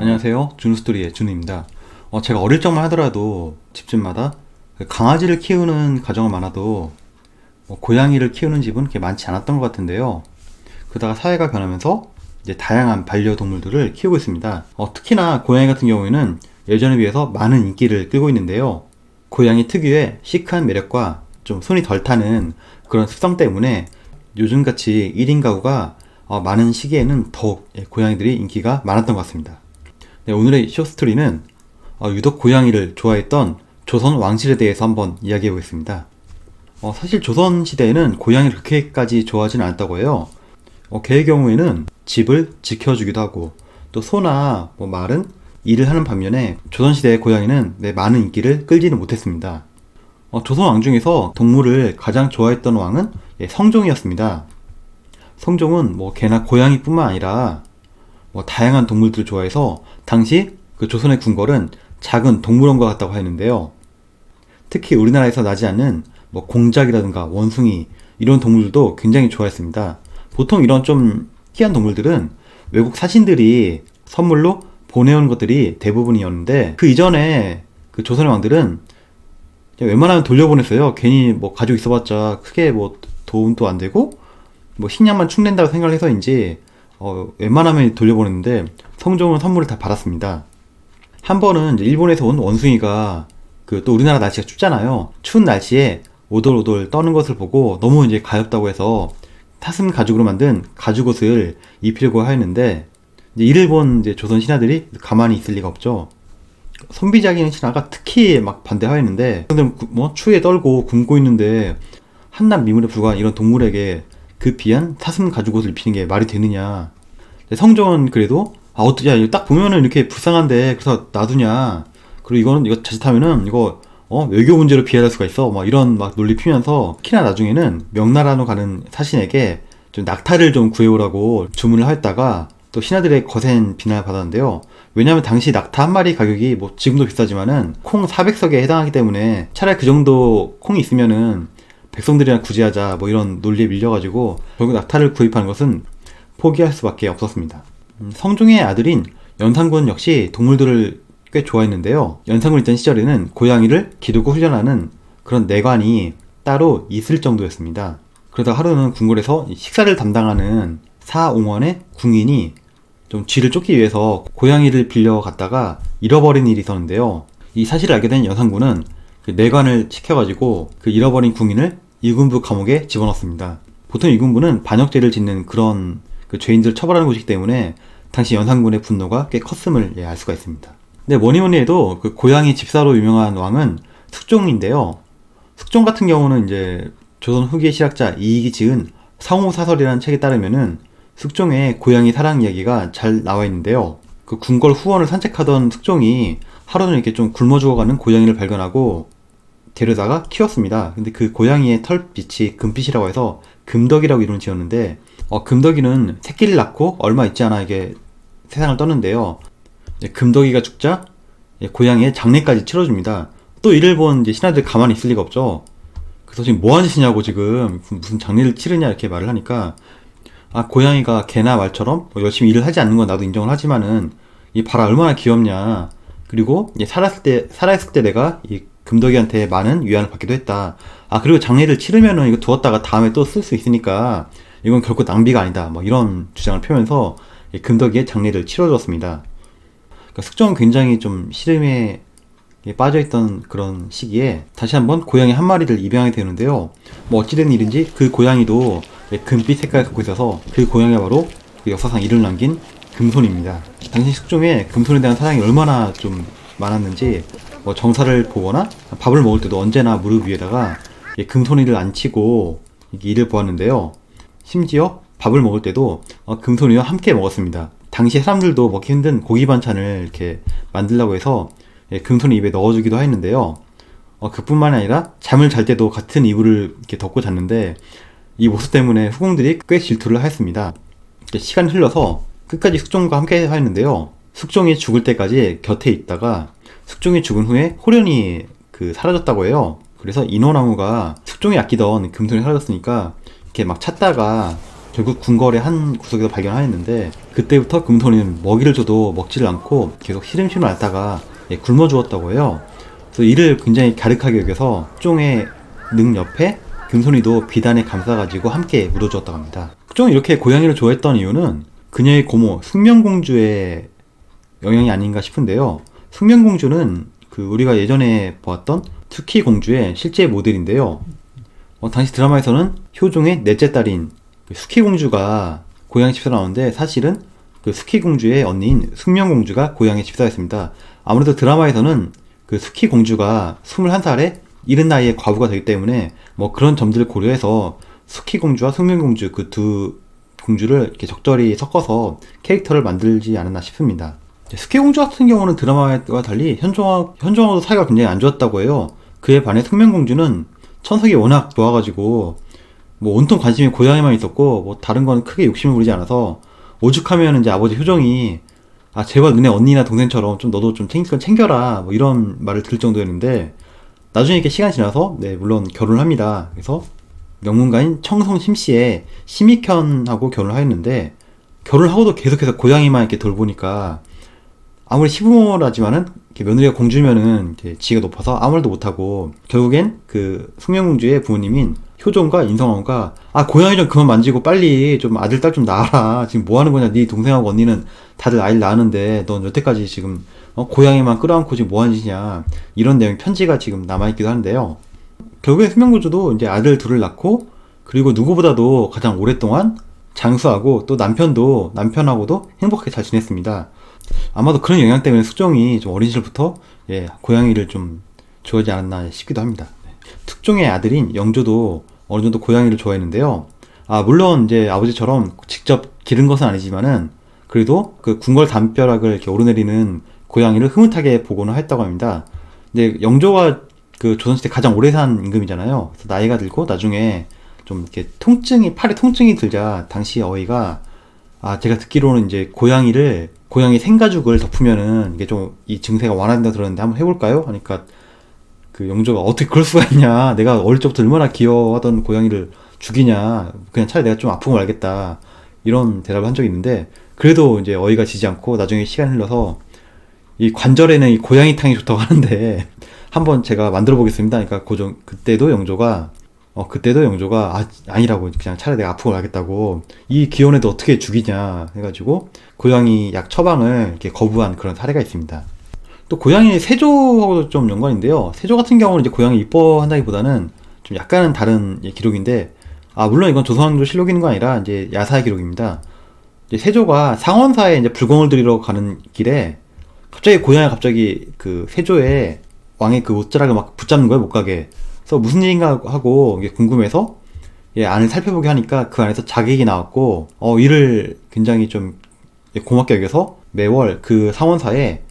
안녕하세요. 준우스토리의 준우입니다. 제가 어릴 적만 하더라도 집집마다 강아지를 키우는 가정은 많아도 고양이를 키우는 집은 그렇게 많지 않았던 것 같은데요. 그러다가 사회가 변하면서 이제 다양한 반려동물들을 키우고 있습니다. 특히나 고양이 같은 경우에는 예전에 비해서 많은 인기를 끌고 있는데요. 고양이 특유의 시크한 매력과 좀 손이 덜 타는 그런 습성 때문에 요즘같이 1인 가구가 많은 시기에는 더욱 고양이들이 인기가 많았던 것 같습니다. 네, 오늘의 쇼스토리는 유독 고양이를 좋아했던 조선 왕실에 대해서 한번 이야기해 보겠습니다. 사실 조선시대에는 고양이를 그렇게까지 좋아하지는 않았다고 해요. 개의 경우에는 집을 지켜주기도 하고 또 소나 말은 일을 하는 반면에 조선시대의 고양이는 많은 인기를 끌지는 못했습니다. 조선 왕 중에서 동물을 가장 좋아했던 왕은 성종이었습니다. 성종은 개나 고양이뿐만 아니라 다양한 동물들을 좋아해서 당시 그 조선의 궁궐은 작은 동물원과 같다고 하였는데요. 특히 우리나라에서 나지 않는 공작이라든가 원숭이 이런 동물들도 굉장히 좋아했습니다. 보통 이런 좀 희귀한 동물들은 외국 사신들이 선물로 보내온 것들이 대부분이었는데 그 이전에 그 조선의 왕들은 웬만하면 돌려보냈어요. 괜히 가지고 있어봤자 크게 도움도 안 되고 식량만 축낸다고 생각을 해서인지 웬만하면 돌려보냈는데 성종은 선물을 다 받았습니다. 한 번은 이제 일본에서 온 원숭이가 또 우리나라 날씨가 춥잖아요. 추운 날씨에 오돌오돌 떠는 것을 보고 너무 이제 가엾다고 해서 사슴 가죽으로 만든 가죽옷을 입히려고 하였는데 이를 본 이제 조선 신하들이 가만히 있을 리가 없죠. 선비자기는 신하가 특히 막 반대하였는데 추위에 떨고 굶고 있는데 한낱 미물에 불과한 이런 동물에게 그 귀한 사슴 가죽옷을 입히는 게 말이 되느냐. 성종은 그래도 야, 이거 딱 보면은 이렇게 불쌍한데 그래서 놔두냐. 그리고 이거 자칫하면은 이거 외교 문제로 비하할 수가 있어. 이런 논리 피면서 특히나 나중에는 명나라로 가는 사신에게 좀 낙타를 좀 구해오라고 주문을 하였다가 또 신하들의 거센 비난을 받았는데요. 왜냐면 당시 낙타 한 마리 가격이 지금도 비싸지만은 콩 400석에 해당하기 때문에 차라리 그 정도 콩이 있으면은 백성들이랑 구제하자 이런 논리에 밀려가지고 결국 낙타를 구입하는 것은 포기할 수밖에 없었습니다. 성종의 아들인 연산군 역시 동물들을 꽤 좋아했는데요. 연산군이 있던 시절에는 고양이를 기르고 훈련하는 그런 내관이 따로 있을 정도였습니다. 그러다 하루는 궁궐에서 식사를 담당하는 사옹원의 궁인이 좀 쥐를 쫓기 위해서 고양이를 빌려갔다가 잃어버린 일이 있었는데요. 이 사실을 알게 된 연산군은 그 내관을 시켜가지고 그 잃어버린 궁인을 이군부 감옥에 집어넣습니다. 보통 이군부는 반역죄를 짓는 그런 그 죄인들을 처벌하는 곳이기 때문에 당시 연산군의 분노가 꽤 컸음을 알 수가 있습니다. 근데 뭐니 해도 그 고양이 집사로 유명한 왕은 숙종인데요. 숙종 같은 경우는 이제 조선 후기의 실학자 이익이 지은 성호사설이라는 책에 따르면은 숙종의 고양이 사랑 이야기가 잘 나와 있는데요. 그 궁궐 후원을 산책하던 숙종이 하루는 이렇게 좀 굶어 죽어가는 고양이를 발견하고 데려다가 키웠습니다. 근데 그 고양이의 털빛이 금빛이라고 해서 금덕이라고 이름을 지었는데 금덕이는 새끼를 낳고 얼마 있지 않아 이게 세상을 떴는데요. 금덕이가 죽자 고양이의 장례까지 치러줍니다. 또 이를 본 이제 신하들 가만히 있을 리가 없죠. 그래서 지금 뭐하는 짓이냐고 지금 무슨 장례를 치르냐 이렇게 말을 하니까 고양이가 개나 말처럼 열심히 일을 하지 않는 건 나도 인정을 하지만은 이 봐라 얼마나 귀엽냐. 그리고 살아있을 때 내가 이 금덕이한테 많은 위안을 받기도 했다. 그리고 장례를 치르면은 이거 두었다가 다음에 또 쓸 수 있으니까 이건 결코 낭비가 아니다. 이런 주장을 펴면서 금덕이의 장례를 치러줬습니다. 그러니까 숙종은 굉장히 좀 시름에 빠져있던 그런 시기에 다시 한번 고양이 한 마리를 입양하게 되는데요. 어찌된 일인지 그 고양이도 금빛 색깔을 갖고 있어서 그 고양이가 바로 역사상 이름을 남긴 금손입니다. 당시 숙종의 금손에 대한 사랑이 얼마나 좀 많았는지 정사를 보거나 밥을 먹을 때도 언제나 무릎 위에다가 금손이를 앉히고 이를 보았는데요. 심지어 밥을 먹을 때도 금손이와 함께 먹었습니다. 당시 사람들도 먹기 힘든 고기 반찬을 이렇게 만들려고 해서 금손이 입에 넣어주기도 했는데요. 그뿐만 아니라 잠을 잘 때도 같은 이불을 이렇게 덮고 잤는데 이 모습 때문에 후궁들이 꽤 질투를 하였습니다. 시간이 흘러서 끝까지 숙종과 함께 하였는데요. 숙종이 죽을 때까지 곁에 있다가 숙종이 죽은 후에 호련이 사라졌다고 해요. 그래서 인어나무가 숙종이 아끼던 금손이 사라졌으니까 이렇게 막 찾다가 결국 궁궐의 한 구석에서 발견하였는데, 그때부터 금손이는 먹이를 줘도 먹지를 않고 계속 시름시름 앓다가 굶어 죽었다고 해요. 그래서 이를 굉장히 갸륵하게 여겨서 숙종의 능 옆에 금손이도 비단에 감싸가지고 함께 묻어주었다고 합니다. 숙종이 이렇게 고양이를 좋아했던 이유는 그녀의 고모 숙명공주의 영향이 아닌가 싶은데요. 숙명공주는 우리가 예전에 보았던 투키 공주의 실제 모델인데요. 당시 드라마에서는 효종의 넷째 딸인 수키 공주가 고양이 집사로 나오는데, 사실은 수키 공주의 언니인 숙명공주가 고양이 집사였습니다. 아무래도 드라마에서는 수키 공주가 21살에 이른 나이에 과부가 되기 때문에 그런 점들을 고려해서 수키 공주와 숙명공주 그 두 공주를 이렇게 적절히 섞어서 캐릭터를 만들지 않았나 싶습니다. 수키 공주 같은 경우는 드라마와 달리 현종하고도 사이가 굉장히 안 좋았다고 해요. 그에 반해 숙명공주는 천석이 워낙 좋아가지고 온통 관심이 고양이만 있었고 다른 건 크게 욕심을 부리지 않아서, 오죽하면 이제 아버지 효종이 제발 너네 언니나 동생처럼 좀 너도 좀 챙겨라 이런 말을 들을 정도였는데, 나중에 이렇게 시간이 지나서 물론 결혼을 합니다. 그래서 명문가인 청송 심씨의 심익현하고 결혼을 하였는데, 결혼을 하고도 계속해서 고양이만 이렇게 돌보니까 아무리 시부모라지만은 며느리가 공주면은 지위가 높아서 아무 말도 못하고, 결국엔 숙명공주의 부모님인 효종과 인성왕후가 고양이 좀 그만 만지고 빨리 좀 아들 딸 좀 낳아라, 지금 뭐 하는 거냐, 네 동생하고 언니는 다들 아이를 낳았는데 넌 여태까지 지금 고양이만 끌어안고 지금 뭐 하는 짓이냐, 이런 내용의 편지가 지금 남아있기도 하는데요. 결국에 숙명공주도 이제 아들 둘을 낳고, 그리고 누구보다도 가장 오랫동안 장수하고 또 남편하고도 행복하게 잘 지냈습니다. 아마도 그런 영향 때문에 숙종이 좀 어린 시절부터 고양이를 좀 좋아하지 않았나 싶기도 합니다. 숙종의 아들인 영조도 어느 정도 고양이를 좋아했는데요. 물론 이제 아버지처럼 직접 기른 것은 아니지만은 그래도 궁궐 담벼락을 이렇게 오르내리는 고양이를 흐뭇하게 보고는 했다고 합니다. 근데 영조가 조선시대 가장 오래 산 임금이잖아요. 그래서 나이가 들고 나중에 좀 이렇게 팔에 통증이 들자 당시 어이가, 제가 듣기로는 이제 고양이 생가죽을 덮으면은 이게 좀 이 증세가 완화된다 들었는데 한번 해볼까요? 하니까 영조가 어떻게 그럴 수가 있냐, 내가 어릴 적부터 얼마나 귀여워하던 고양이를 죽이냐, 그냥 차라리 내가 좀 아픈 걸 알겠다, 이런 대답을 한 적이 있는데, 그래도 이제 어이가 지지 않고 나중에 시간이 흘러서 이 관절에는 이 고양이탕이 좋다고 하는데 한번 제가 만들어 보겠습니다. 그러니까 그때도 영조가 아니라고, 그냥 차라리 내가 아픈 걸 알겠다고, 이 기혼에도 어떻게 죽이냐 해가지고 고양이 약 처방을 이렇게 거부한 그런 사례가 있습니다. 또 고양이 세조하고도 좀 연관인데요. 세조 같은 경우는 이제 고양이 이뻐한다기보다는 좀 약간은 다른 기록인데, 물론 이건 조선왕조 실록이 있는 건 아니라 이제 야사의 기록입니다. 이제 세조가 상원사에 이제 불공을 들이러 가는 길에 고양이가 세조의 왕의 옷자락을 막 붙잡는 거예요, 못 가게. 그래서 무슨 일인가 하고 궁금해서 안을 살펴보게 하니까 그 안에서 자객이 나왔고, 이를 굉장히 좀 고맙게 여겨서 매월 상원사에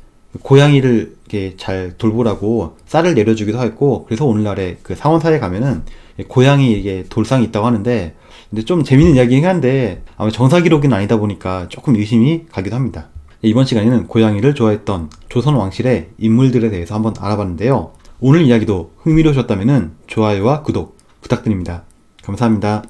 고양이를 이렇게 잘 돌보라고 쌀을 내려주기도 했고, 그래서 오늘날에 상원사에 가면은 고양이 돌상이 있다고 하는데, 근데 좀 재밌는 이야기긴 한데 아마 정사 기록은 아니다 보니까 조금 의심이 가기도 합니다. 이번 시간에는 고양이를 좋아했던 조선 왕실의 인물들에 대해서 한번 알아봤는데요. 오늘 이야기도 흥미로우셨다면 좋아요와 구독 부탁드립니다. 감사합니다.